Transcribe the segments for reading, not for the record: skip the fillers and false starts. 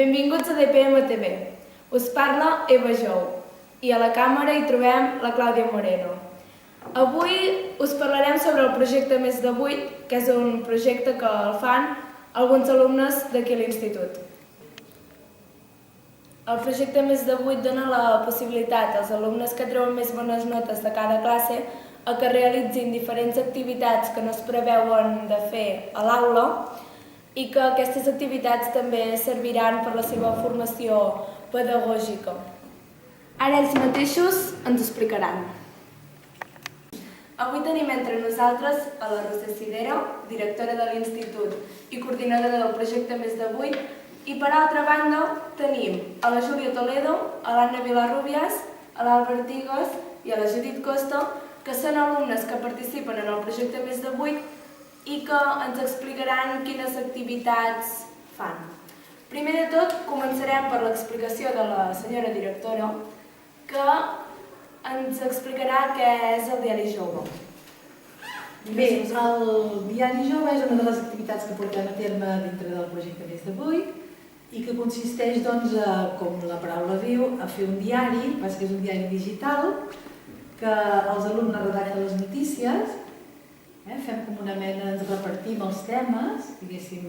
Benvinguts a DPM-TV. Us parla Eva Jou i a la càmera hi trobem la Clàudia Moreno. Avui us parlarem sobre el projecte Més de 8, que és un projecte que el fan alguns alumnes d'aquí a l'institut. El projecte Més de 8 dona la possibilitat als alumnes que treuen més bones notes de cada classe a que realitzin diferents activitats que no es preveuen de fer a l'aula i que aquestes activitats també serviran per la seva formació pedagògica. Ara ells mateixos ens ho explicaran. Avui tenim entre nosaltres a la Roser Sidera, directora de l'Institut i coordinadora del projecte Més de 8, i per altra banda tenim a la Júlia Toledo, a l'Anna Vilarrubias, a l'Albert Digues i a la Judit Costa, que són alumnes que participen en el projecte Més de 8 i que ens explicaran quines activitats fan. Primer de tot, començarem per l'explicació de la senyora directora, que ens explicarà què és el Diari Jove. Bé, el Diari Jove és una de les activitats que portem a terme dintre del projecte Més de 8 i que consisteix, com la paraula diu, a fer un diari, que és un diari digital, que els alumnes redacten les notícies, fem com una mena, ens repartim els temes, diguéssim,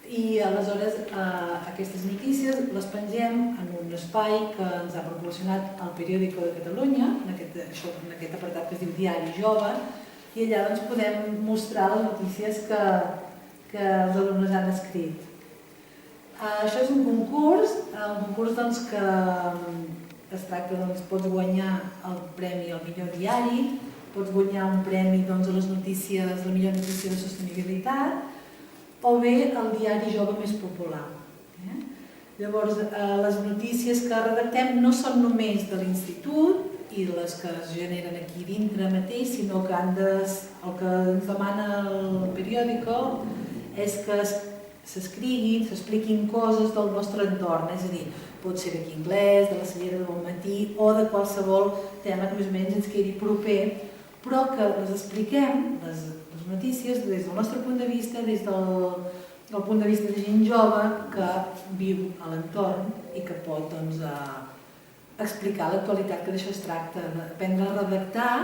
i aleshores aquestes notícies les pengem en un espai que ens ha proporcionat el Periódico de Catalunya, en aquest apartat que es diu Diari Jove, i allà podem mostrar les notícies que els alumnes han escrit. Això és un concurs que es tracta, pots guanyar el premi al millor diari, pots guanyar un premi a les notícies, la millor notícia de sostenibilitat, o bé el diari jove més popular. Llavors, les notícies que redactem no són només de l'institut i les que es generen aquí dintre mateix, sinó que el que ens demana el periòdico és que s'escriguin, s'expliquin coses del nostre entorn, és a dir, pot ser d'aquí anglès, de la Cellera de Bonmatí o de qualsevol tema que més o menys ens quedi proper, però que les expliquem, les notícies, des del nostre punt de vista, des del punt de vista de gent jove que viu a l'entorn i que pot explicar l'actualitat, que d'això es tracta, d'aprendre a redactar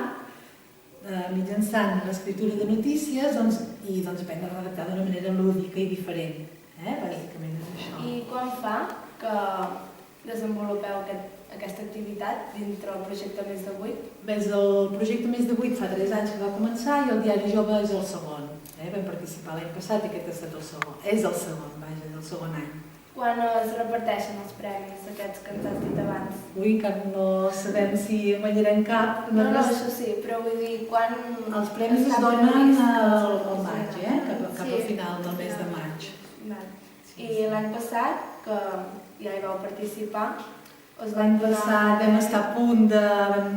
mitjançant l'escriptura de notícies i aprendre a redactar d'una manera lúdica i diferent. Bàsicament és això. I quan fa que desenvolupeu aquesta activitat dintre del projecte Més de 8? Bé, el projecte Més de 8 fa 3 anys que va començar i el Diari Jove és el segon. Vam participar l'any passat i aquest ha estat el segon. És el segon any. Quan es reparteixen els premis, aquests que ens has dit abans? Encara no sabem si guanyarem cap. No, això sí, però vull dir, quan... Els premis es donen al maig, cap al final del mes de maig. I l'any passat, que ja hi vau participar, l'any passat vam estar a punt de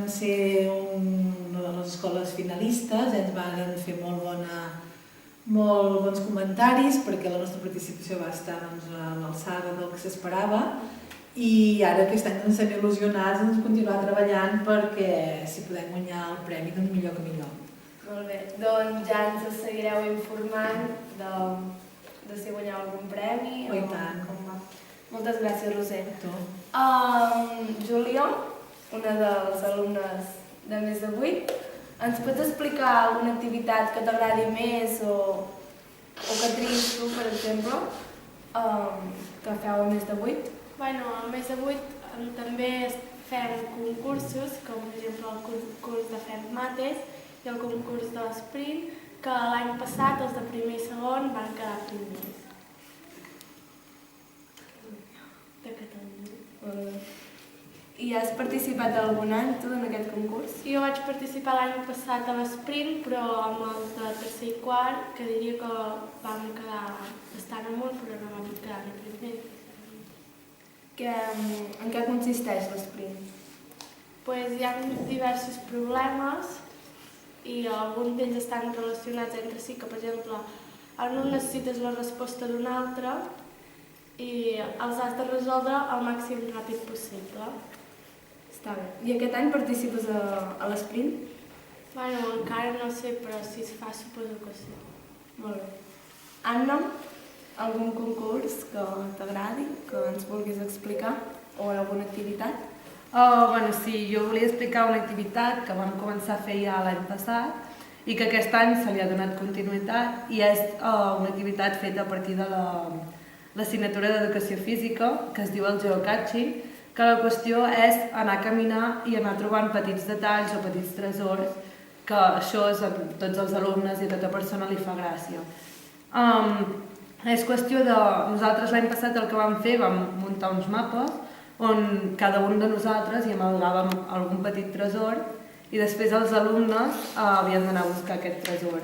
ser una de les escoles finalistes, ens van fer molt bons comentaris perquè la nostra participació va estar a l'alçada del que s'esperava i ara aquest any ens hem il·lusionats en continuar treballant perquè si podem guanyar el premi, doncs millor que millor. Molt bé, doncs ja ens seguireu informant de si guanyeu algun premi o tant. Com va. Moltes gràcies, Roser. Júlia, una dels alumnes de Més de 8, ens pots explicar alguna activitat que t'agradi més o que triïs tu, per exemple, que feu a Més de 8? Bueno, a Més de 8 també fem concursos, com per exemple el concurs de Fem Mates i el concurs de l'Sprint, que l'any passat els de primer i segon van quedar primers. De Catalunya. I has participat algun any, tu, en aquest concurs? Jo vaig participar l'any passat a l'Sprint, però amb els de tercer i quart, que diria que vam quedar bastant amunt, però no vam quedar ni primer. En què consisteix l'Sprint? Hi ha diversos problemes i alguns d'ells estan relacionats entre si, que per exemple, en un necessites la resposta d'un altre i els has de resoldre el màxim ràpid possible. Està bé. I aquest any participes a l'Sprint? Encara no sé, però si es fa suposo que sí. Molt bé. Anna, algun concurs que t'agradi, que ens vulguis explicar, o alguna activitat? Sí, jo volia explicar una activitat que vam començar a fer ja l'any passat i que aquest any se li ha donat continuïtat i és una activitat feta a partir de l'assignatura d'Educació Física, que es diu el geocaching, que la qüestió és anar a caminar i anar trobant petits detalls o petits tresors, que això a tots els alumnes i a tota persona li fa gràcia. És qüestió de... Nosaltres l'any passat el que vam fer, vam muntar uns mapes on cada un de nosaltres hi amalgàvem algun petit tresor i després els alumnes havien d'anar a buscar aquest tresor.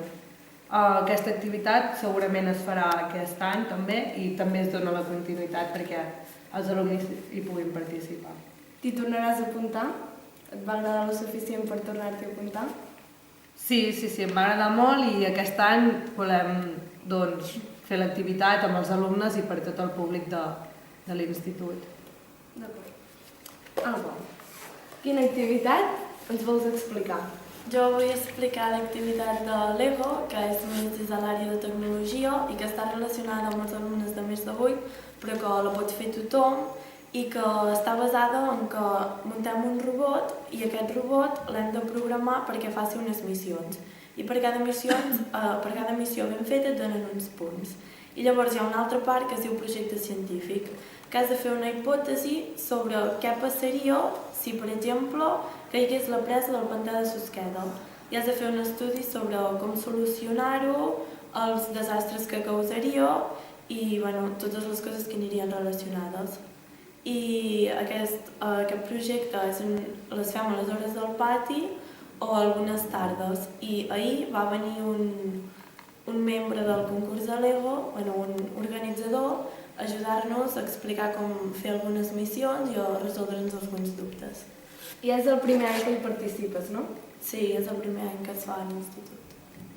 Aquesta activitat segurament es farà aquest any també i també es dona la continuïtat perquè els alumnes hi puguin participar. T'hi tornaràs a apuntar? Et va agradar lo suficient per tornar-t'hi a apuntar? Sí, em va agradar molt i aquest any volem fer l'activitat amb els alumnes i per tot el públic de l'institut. D'acord. Quina activitat ens vols explicar? Jo vull explicar l'activitat de Lego, que és més des de l'àrea de tecnologia i que està relacionada amb els alumnes de més de 8, però que la pot fer tothom i que està basada en que muntem un robot i aquest robot l'hem de programar perquè faci unes missions. I per cada missió ben feta et donen uns punts. I llavors hi ha una altra part que es diu projecte científic, que has de fer una hipòtesi sobre què passaria si, per exemple, caigués la presa del pantà de Susqueda. I has de fer un estudi sobre com solucionar-ho, els desastres que causaria i totes les coses que anirien relacionades. I aquest projecte les fem a les hores del pati o algunes tardes. I ahir va venir un membre del concurs de Lego, un organitzador, a ajudar-nos a explicar com fer algunes missions i a resoldre'ns alguns dubtes. I és el primer any que hi participes, no? Sí, és el primer any que es fa a l'institut.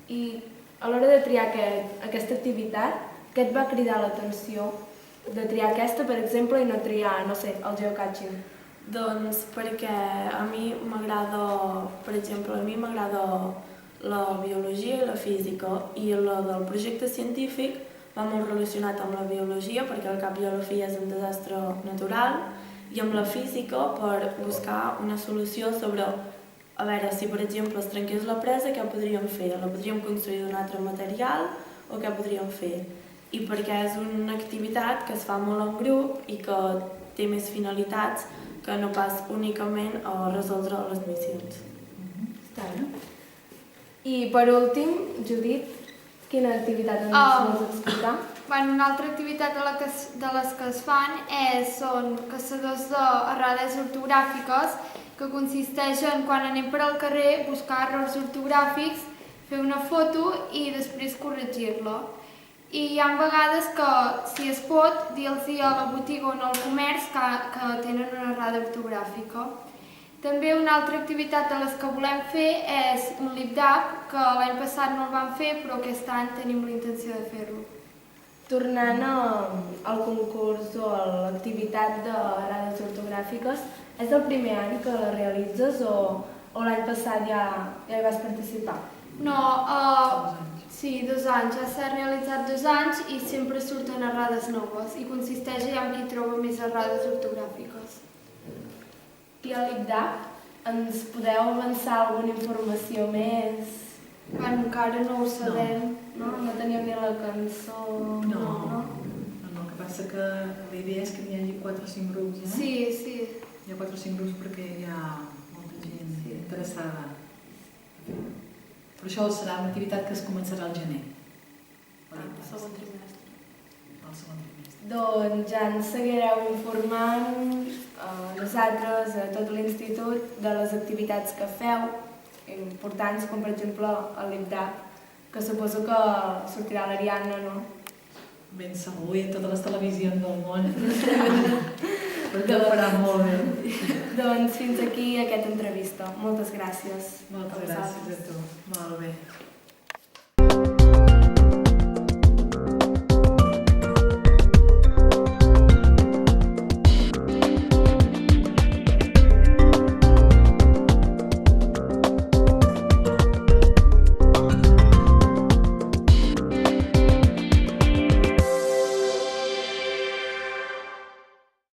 I a l'hora de triar aquesta activitat, què et va cridar l'atenció de triar aquesta, per exemple, i no triar, el geocaching? Doncs perquè a mi m'agrada, per exemple, la biologia i la física i la del projecte científic va molt relacionat amb la biologia perquè al cap i a la fi és un desastre natural i amb la física per buscar una solució sobre a veure si per exemple es trenqués la presa, què podríem fer? La podríem construir d'un altre material o què podríem fer? I perquè és una activitat que es fa molt en grup i que té més finalitats que no pas únicament a resoldre les missions. Està bé. I per últim, Judit, quina activitat ens vols explicar? Una altra activitat de les que es fan són caçadors d'errades ortogràfiques, que consisteix en, quan anem per al carrer, buscar errors ortogràfics, fer una foto i després corregir-la. I hi ha vegades que, si es pot, dir-los a la botiga o al comerç que tenen una errada ortogràfica. També una altra activitat de les que volem fer és un lip-dub, que l'any passat no el vam fer, però aquest any tenim la intenció de fer-lo. Tornant al concurs o a l'activitat d'errades ortogràfiques, és el primer any que la realitzes o l'any passat ja hi vas participar? No, sí, 2 anys. Ja s'ha realitzat 2 anys i sempre surten errades noves i consisteix en qui troba més errades ortogràfiques. I a l'IPDAP ens podeu avançar alguna informació més? Encara no ho sabem. No teníem ni la cançó... No, el que passa que la idea és que n'hi hagi 4 o 5 grups, eh? Sí. Hi ha 4 o 5 grups perquè hi ha molta gent interessada. Però això serà una activitat que es començarà al gener. El segon trimestre. El segon trimestre. Doncs ja ens seguireu informant nosaltres, a tot l'institut, de les activitats que feu, importants com per exemple el LibDAP, que suposo que sortirà l'Ariadna, no? Ben segur, i en totes les televisions del món. Perquè ho farà molt bé. Doncs fins aquí aquesta entrevista. Moltes gràcies. Moltes gràcies a tu. Molt bé.